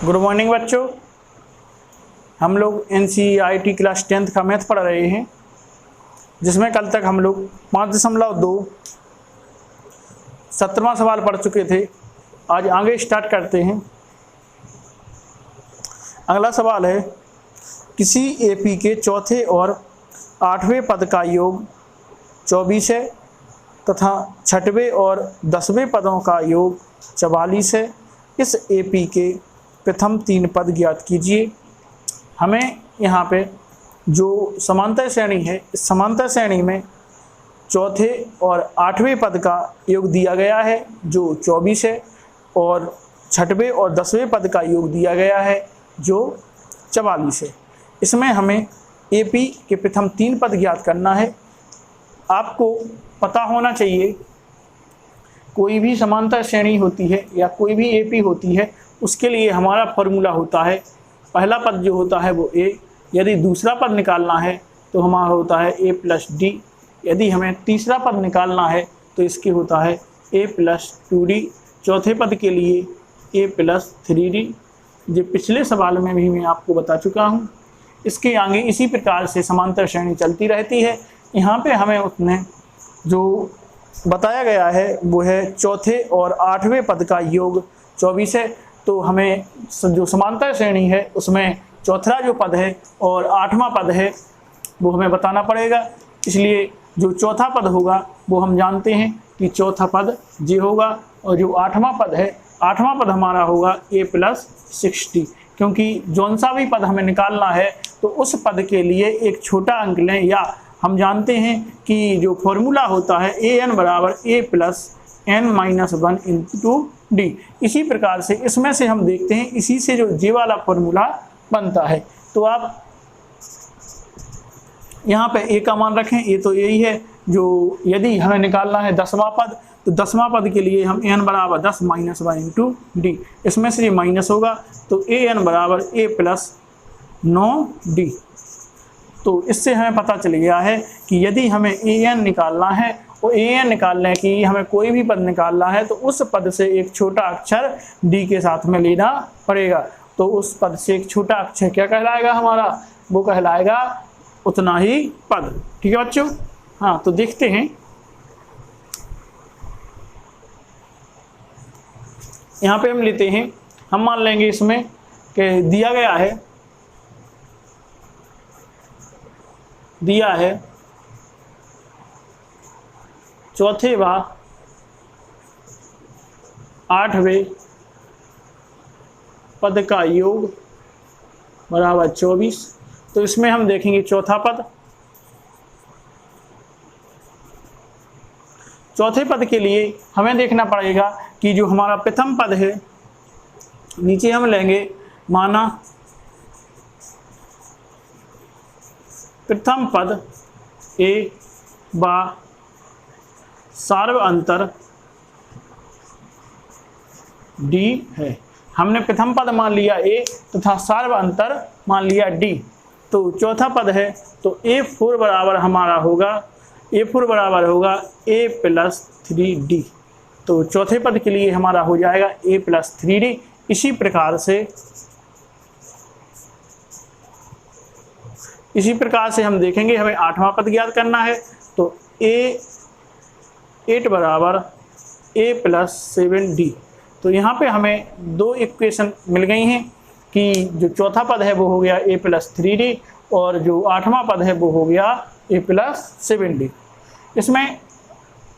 Good morning बच्चों। हम लोग NCERT क्लास 10th का मैथ पढ़ रहे हैं, जिसमें कल तक हम लोग 5.2 17वां सवाल पढ़ चुके थे। आज आगे स्टार्ट करते हैं। अगला सवाल है, किसी AP के चौथे और 8वें पद का योग 24 है तथा 6वें और 10वें पदों का योग 44 है। इस AP के प्रथम 3 पद ज्ञात कीजिए। हमें यहाँ पे जो समांतर श्रेणी है, इस समांतर श्रेणी में चौथे और 8वें पद का योग दिया गया है जो 24 है, और 6वें और 10वें पद का योग दिया गया है जो 44 है। इसमें हमें AP के प्रथम 3 पद ज्ञात करना है। आपको पता होना चाहिए, कोई भी समांतर श्रेणी होती है या कोई भी AP होती है, उसके लिए हमारा फॉर्मूला होता है, पहला पद जो होता है वो A, यदि दूसरा पद निकालना है तो हमारा होता है A + D, यदि हमें तीसरा पद निकालना है तो इसके होता है A + 2D, चौथे पद के लिए A + 3D। जो पिछले सवाल में भी मैं आपको बता चुका हूँ। इसके आगे इसी प्रकार से समांतर श्रेणी चलती रहती है। यहाँ पे हमें उसने जो बताया गया है वो है चौथे और 8वें पद का योग 24 है। तो हमें जो समांतर श्रेणी है उसमें चौथा जो पद है और 8वां पद है वो हमें बताना पड़ेगा। इसलिए जो चौथा पद होगा वो हम जानते हैं कि चौथा पद J होगा, और जो 8वां पद है, 8वां पद हमारा होगा A + 60, क्योंकि जौन सा भी पद हमें निकालना है तो उस पद के लिए एक छोटा अंक लें, या हम जानते हैं कि जो फॉर्मूला होता है AN = A + n-1 × D। इसी प्रकार से इसमें से हम देखते हैं, इसी से जो J वाला फॉर्मूला बनता है। तो आप यहाँ पे A का मान रखें, A तो यही है। जो यदि हमें निकालना है 10वां पद, तो 10वां पद के लिए हम n = 10 - 1 × D, इसमें से ये माइनस होगा तो AN = A + 9D। तो इससे हमें पता चल गया है कि यदि हमें AN निकालना है, और AN निकालने की हमें कोई भी पद निकालना है तो उस पद से एक छोटा अक्षर D के साथ में लेना पड़ेगा। तो उस पद से एक छोटा अक्षर क्या कहलाएगा हमारा? वो कहलाएगा उतना ही पद। ठीक है बच्चों? हाँ, तो देखते हैं। यहाँ पे हम लेते हैं, हम मान लेंगे इसमें कि दिया है चौथे व 8वें पद का योग बराबर 24। तो इसमें हम देखेंगे चौथा पद। चौथे पद के लिए हमें देखना पड़ेगा कि जो हमारा प्रथम पद है, नीचे हम लेंगे माना प्रथम पद A व सार्व अंतर D है। हमने प्रथम पद मान लिया A तथा सार्व अंतर मान लिया D। तो चौथा पद है तो A4 बराबर हमारा होगा, A4 बराबर होगा A + 3D। तो चौथे पद के लिए हमारा हो जाएगा A + 3D। इसी प्रकार से हम देखेंगे, हमें 8वां पद ज्ञात करना है तो A8 बराबर A + 7D। तो यहाँ पे हमें 2 इक्वेशन मिल गई हैं कि जो चौथा पद है वो हो गया A + 3D, और जो 8वां पद है वो हो गया A + 7D। इसमें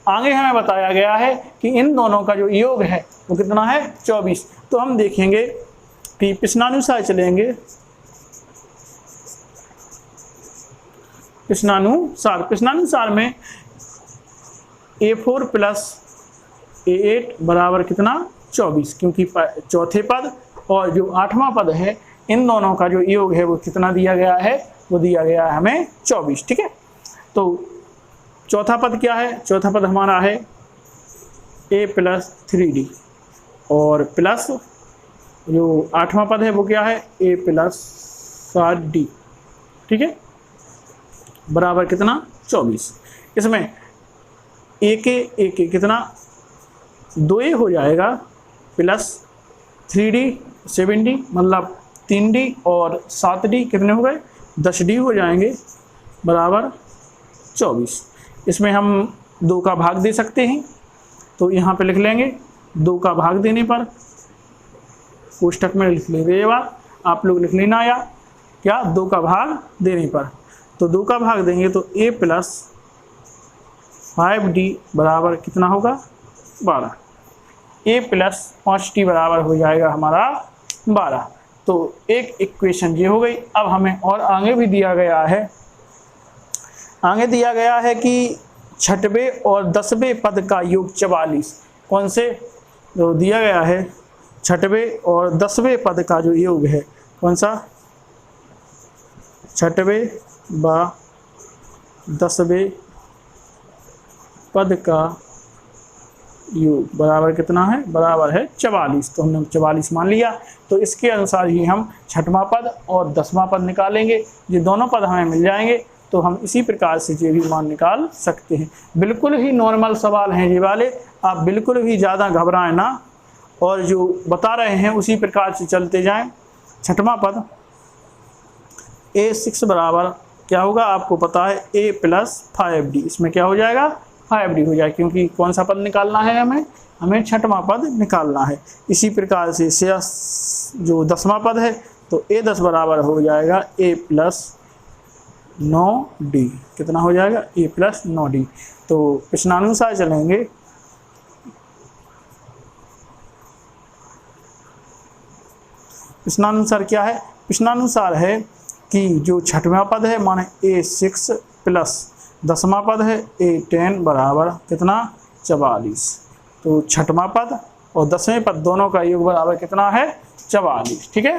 आगे हमें बताया गया है कि इन दोनों का जो योग है वो कितना है? 24। तो हम देखेंगे कि प्रश्नानुसार चलेंगे। प्रश्नानुसार में A4 + A8 बराबर कितना? 24, क्योंकि चौथे पद और जो 8वां पद है इन दोनों का जो योग है वो कितना दिया गया है? वो दिया गया है हमें 24। ठीक है, तो चौथा पद क्या है? चौथा पद हमारा है A + 3D, और प्लस जो 8वां पद है वो क्या है? A + 7D। ठीक है, बराबर कितना? 24। इसमें A के कितना? 2A हो जाएगा + 3D 7D मतलब 3D और 7D कितने हो गए 10D हो जाएंगे बराबर 24। इसमें हम 2 का भाग दे सकते हैं, तो यहाँ पे लिख लेंगे 2 का भाग देने पर, कोष्टक में लिख लेंगे, ये बात आप लोग लिख लेना या क्या 2 का भाग देने पर। तो 2 का भाग देंगे तो a प्लस 5D बराबर कितना होगा 12, a प्लस 5D बराबर हो जाएगा हमारा 12। तो एक इक्वेशन ये हो गई। अब हमें और आगे भी दिया गया है, आगे दिया गया है कि छठवें और 10वें पद का योग 44। कौन से जो दिया गया है छठवें और 10वें पद का जो योग है, कौन सा, छठवें व 10वें पद का योग बराबर कितना है, बराबर है 44। तो हमने 44 मान लिया। तो इसके अनुसार ही हम छठवां पद और 10वां पद निकालेंगे। ये दोनों पद हमें मिल जाएंगे तो हम इसी प्रकार से ये भी मान निकाल सकते हैं। बिल्कुल ही नॉर्मल सवाल हैं ये वाले, आप बिल्कुल भी ज़्यादा घबराएं ना, और जो बता रहे हैं उसी प्रकार से चलते जाएं। छठवां पद A6 बराबर क्या होगा, आपको पता है A प्लस 5D, इसमें क्या हो जाएगा 5D हो जाएगा, क्योंकि कौन सा पद निकालना है हमें छठवां पद निकालना है। इसी प्रकार से जो 10वां पद है तो A10 बराबर हो जाएगा A प्लस 9D, कितना हो जाएगा A प्लस 9D। तो प्रश्नानुसार चलेंगे, प्रश्नानुसार क्या है, प्रश्नानुसार है कि जो छठवां पद है माने A6 प्लस 10वां पद है A10 बराबर कितना 44। तो छठवां पद और 10वें पद दोनों का योग बराबर कितना है 44। ठीक है।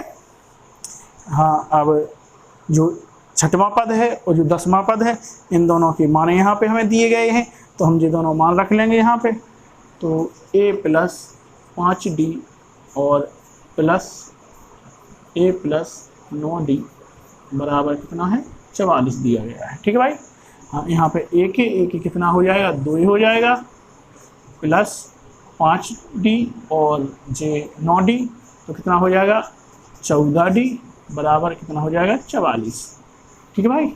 हाँ, अब जो छठवां पद है और जो 10वां पद है इन दोनों के मान यहाँ पे हमें दिए गए हैं, तो हम ये दोनों मान रख लेंगे यहाँ पे। तो A प्लस 5D और प्लस A प्लस 9D बराबर कितना है 44 दिया गया है। ठीक है भाई। हाँ, यहाँ पे A के कितना हो जाएगा 2 हो जाएगा, प्लस 5D और J 9D तो कितना हो जाएगा 14D बराबर कितना हो जाएगा 44। ठीक है भाई।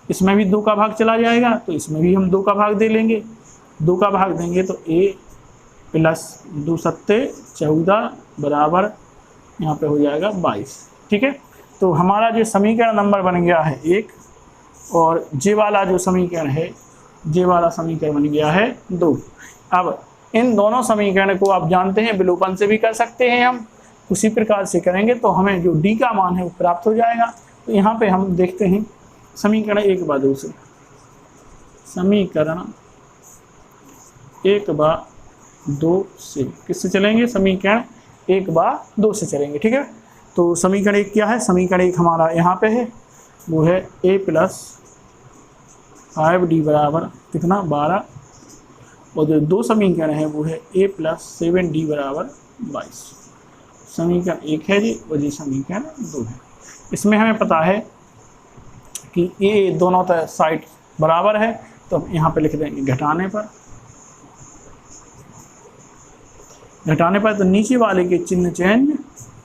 इसमें भी 2 का भाग चला जाएगा तो इसमें भी हम 2 का भाग दे लेंगे। 2 का भाग देंगे तो A प्लस 2 सत्ते 14 बराबर यहाँ पे हो जाएगा 22। ठीक है। तो हमारा जो समीकरण नंबर बन गया है 1, और जे वाला जो समीकरण है, जे वाला समीकरण बन गया है 2। अब इन दोनों समीकरण को आप जानते हैं विलोपन से भी कर सकते हैं, हम उसी प्रकार से करेंगे तो हमें जो D का मान है वो प्राप्त हो जाएगा। तो यहाँ पे हम देखते हैं समीकरण 1/2 से, समीकरण 1/2 से किससे चलेंगे, समीकरण 1/2 से चलेंगे। ठीक है। तो समीकरण 1 क्या है, समीकरण 1 हमारा यहाँ पे है, वो है A प्लस 5D बराबर कितना 12, और जो 2 समीकरण है वो है A प्लस 7D बराबर 22। समीकरण 1 है जी, और ये समीकरण 2 है। इसमें हमें पता है कि A दोनों साइड बराबर है, तो हम यहाँ पे लिख देंगे घटाने पर तो नीचे वाले के चिन्ह चेंज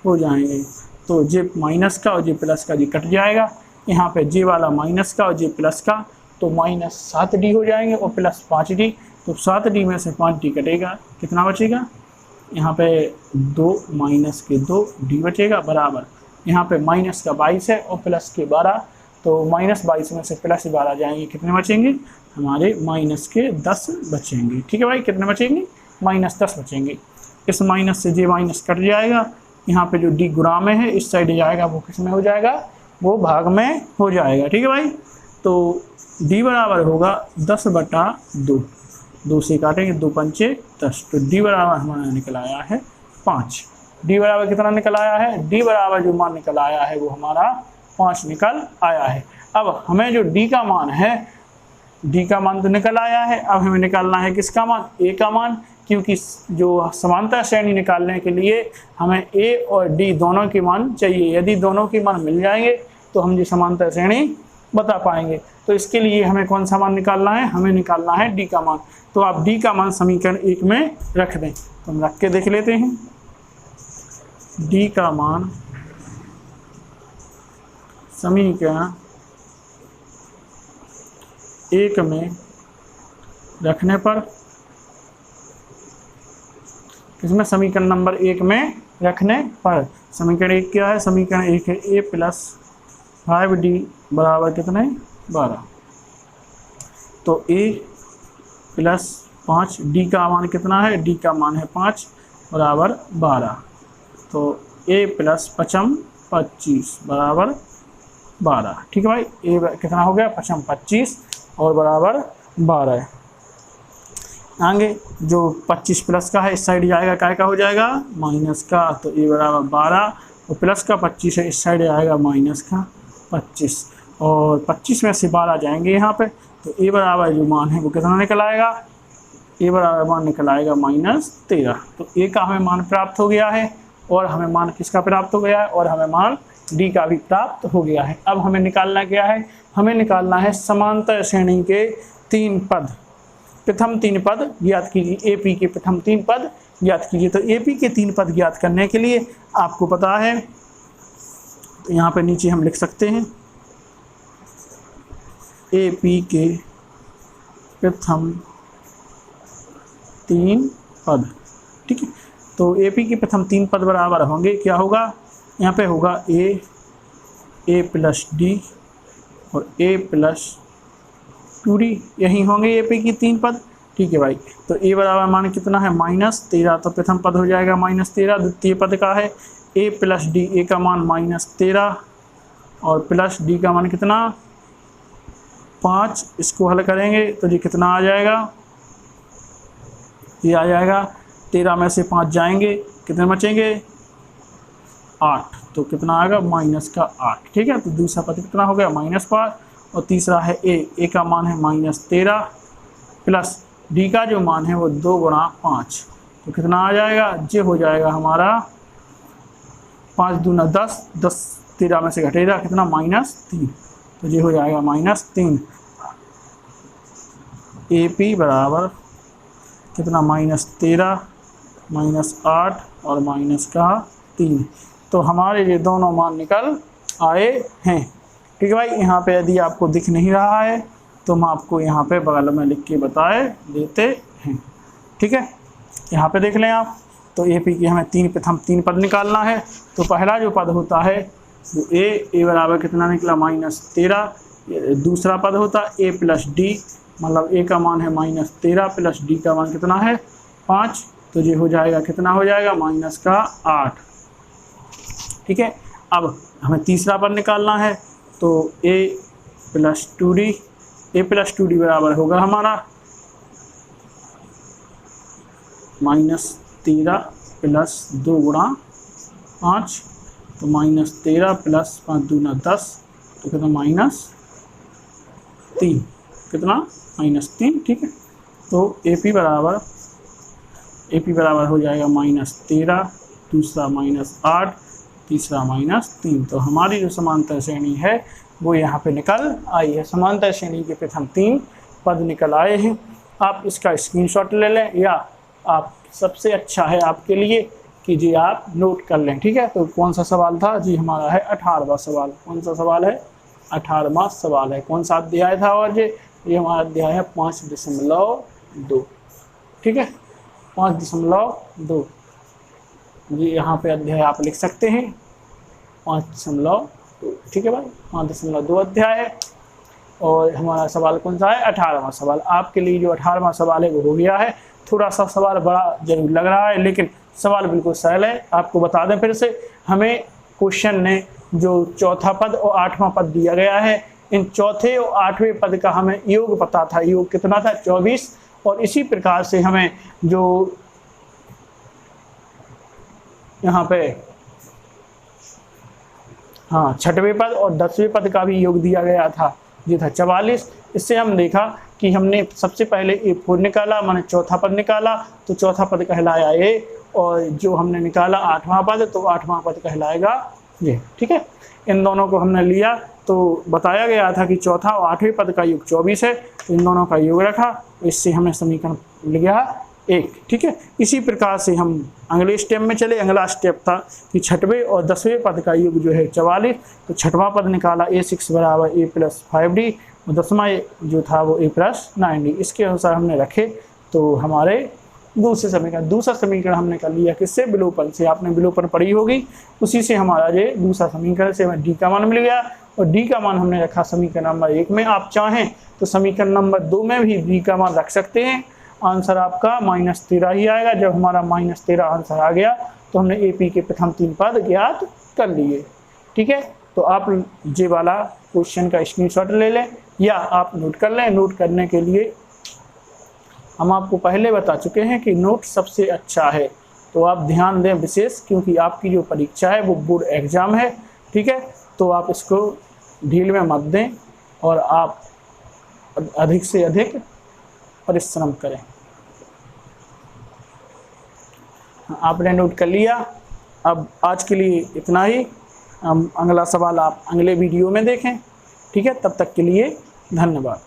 हो जाएंगे। तो जे माइनस का और जे प्लस का जी कट जाएगा, यहाँ पे जे वाला माइनस का और जे प्लस का तो माइनस 7D हो जाएंगे और प्लस 5D। तो 7D में से 5D कटेगा, कितना बचेगा, यहाँ पे 2 माइनस के 2D बचेगा बराबर, यहाँ पे माइनस का 22 है और प्लस के 12, तो माइनस 22 में से प्लस 12 जाएंगे, कितने बचेंगे हमारे माइनस के 10 बचेंगे। ठीक है भाई, कितने बचेंगे माइनस 10 बचेंगे। इस माइनस से जे माइनस कट जाएगा, यहाँ पे जो D गुणा में है इस साइड जाएगा वो किस में हो जाएगा, वो भाग में हो जाएगा। ठीक है भाई। तो D बराबर होगा 10/2, 2 से काटेंगे 2 पंचे 10, तो D बराबर हमारा निकल आया है 5। D बराबर कितना निकल आया है, D बराबर जो मान निकल आया है वो हमारा 5 निकल आया है। अब हमें जो D का मान है, D का मान तो निकल आया है, अब हमें निकालना है किसका मान, A का मान, क्योंकि जो समांतर श्रेणी निकालने के लिए हमें A और D दोनों के मान चाहिए। यदि दोनों के मान मिल जाएंगे तो हम ये समांतर श्रेणी बता पाएंगे। तो इसके लिए हमें कौन सा मान निकालना है, हमें निकालना है D का मान। तो आप D का मान समीकरण 1 में रख दें, तो हम रख के देख लेते हैं। डी का मान समीकरण 1 में रखने पर, किसमें, समीकरण नंबर 1 में रखने पर, समीकरण 1 क्या है, समीकरण 1 है a प्लस 5d बराबर कितने, 12। तो a प्लस 5, d का मान कितना है, d का मान है 5 बराबर 12। तो a प्लस 5 25 बराबर 12। ठीक है भाई, a कितना हो गया, 5 25 और बराबर 12 है। आगे जो 25 प्लस का है इस साइड जाएगा, काय का हो जाएगा, माइनस का। तो a बराबर 12 और प्लस का 25 है, इस साइड आएगा माइनस का 25 और 25 में से 12 जाएंगे यहाँ पे। तो a बराबर जो मान है वो कितना निकल आएगा, a बराबर मान निकल आएगा -13। तो a का हमें मान प्राप्त हो गया है और हमें मान किसका प्राप्त हो गया है, और हमें मान d का भी प्राप्त हो गया है। अब हमें निकालना क्या है, हमें निकालना है समांतर श्रेणी के 3 पद, प्रथम 3 पद ज्ञात कीजिए। एपी के प्रथम 3 पद ज्ञात कीजिए। तो एपी के 3 पद ज्ञात करने के लिए आपको पता है, तो यहाँ पे नीचे हम लिख सकते हैं एपी के प्रथम 3 पद। ठीक है, तो एपी के प्रथम 3 पद बराबर होंगे, क्या होगा, यहाँ पे होगा a प्लस डी और a प्लस 2d, यही होंगे एपी की 3 पद। ठीक है भाई, तो a बराबर मान कितना है, -13। तो प्रथम पद हो जाएगा -13। द्वितीय पद का है a प्लस डी, a का मान -13 और प्लस d का मान कितना, 5। इसको हल करेंगे तो ये कितना आ जाएगा, ये आ जाएगा 13 में से 5 जाएंगे, कितने बचेंगे, 8। तो कितना आएगा, -8। ठीक है, तो दूसरा पद कितना हो गया, -5 और तीसरा है a का मान है -13 प्लस d का जो मान है वो 2 गुणा 5। तो कितना आ जाएगा, ये हो जाएगा हमारा 5 दूना 10, 10 13 में से घटेगा कितना, -3। तो ये हो जाएगा -3। AP बराबर कितना, -13 -8 और -3। तो हमारे ये दोनों मान निकल आए हैं। ठीक है भाई, यहाँ पे यदि आपको दिख नहीं रहा है तो हम आपको यहाँ पे बगल में लिख के बताए देते हैं। ठीक है, यहाँ पे देख लें आप। तो एपी की हमें प्रथम 3 पद निकालना है। तो पहला जो पद होता है वो a बराबर कितना निकला, -13। दूसरा पद होता है a प्लस डी, मतलब a का मान है -13 प्लस d का मान कितना है, 5। तो ये हो जाएगा, कितना हो जाएगा, -8। ठीक है, अब हमें तीसरा पद निकालना है। तो a प्लस 2d बराबर होगा हमारा -13 प्लस 2 गुणा 5। तो -13 प्लस 5 दूना 10, तो कितना, -3, कितना, -3। ठीक है, तो AP बराबर हो जाएगा -13, दूसरा -8, तीसरा -3। तो हमारी जो समांतर श्रेणी है वो यहाँ पे निकल आई है। समांतर श्रेणी के प्रथम 3 पद निकल आए हैं। आप इसका स्क्रीनशॉट ले लें, या आप सबसे अच्छा है आपके लिए कि जी आप नोट कर लें। ठीक है, तो कौन सा सवाल था जी, हमारा है 18वां सवाल। कौन सा सवाल है, 18वां सवाल है। कौन सा अध्याय था, और ये हमारा अध्याय है 5.2। ठीक है, 5.2 जी, यहाँ पे अध्याय आप लिख सकते हैं 5.2। ठीक है भाई, 5.2 अध्याय है। और हमारा सवाल कौन सा है, 18वां सवाल। आपके लिए जो 18वां सवाल है वो हो गया है। थोड़ा सा सवाल बड़ा जरूर लग रहा है, लेकिन सवाल बिल्कुल सरल है। आपको बता दें फिर से, हमें क्वेश्चन ने जो चौथा पद और 8वां पद दिया गया है, इन चौथे और 8वें पद का हमें योग पता था। योग कितना था, 24। और इसी प्रकार से हमें जो यहाँ पे छठवें पद और 10वें पद का भी योग दिया गया था, ये था 44। इससे हम देखा कि हमने सबसे पहले A4 निकाला, माने चौथा पद निकाला, तो चौथा पद कहलाया A, और जो हमने निकाला 8वां पद, तो 8वां पद कहलाएगा ये। ठीक है, इन दोनों को हमने लिया, तो बताया गया था कि चौथा और 8वें पद का योग 24 है, तो इन दोनों का योग रखा, इससे हमने समीकरण लिख गया 1। ठीक है, इसी प्रकार से हम अगले स्टेप में चले। अगला स्टेप था कि छठवें और 10वें पद का योग जो है 44। तो छठवां पद निकाला a6 बराबर a + 5d और 10वां जो था वो a + 9d। इसके अनुसार हमने रखे तो हमारे दूसरा समीकरण हमने कर लिया किससे, विलोपन से। आपने विलोपन पढ़ी होगी, उसी से हमारा ये दूसरा समीकरण से हमें d का मान मिल गया और d का मान हमने रखा समीकरण नंबर 1 में। आप चाहें तो समीकरण नंबर 2 में भी d का मान रख सकते हैं। आंसर आपका -13 ही आएगा। जब हमारा -13 आंसर आ गया तो हमने AP के प्रथम 3 पद ज्ञात कर लिए। ठीक है, तो आप ये वाला क्वेश्चन का स्क्रीनशॉट ले लें या आप नोट कर लें। नोट करने के लिए हम आपको पहले बता चुके हैं कि नोट सबसे अच्छा है, तो आप ध्यान दें विशेष, क्योंकि आपकी जो परीक्षा है वो बोर्ड एग्ज़ाम है। ठीक है, तो आप इसको ढील में मत दें और आप अधिक से अधिक परिश्रम करें। आपने नोट कर लिया। अब आज के लिए इतना ही। अगला सवाल आप अगले वीडियो में देखें। ठीक है, तब तक के लिए धन्यवाद।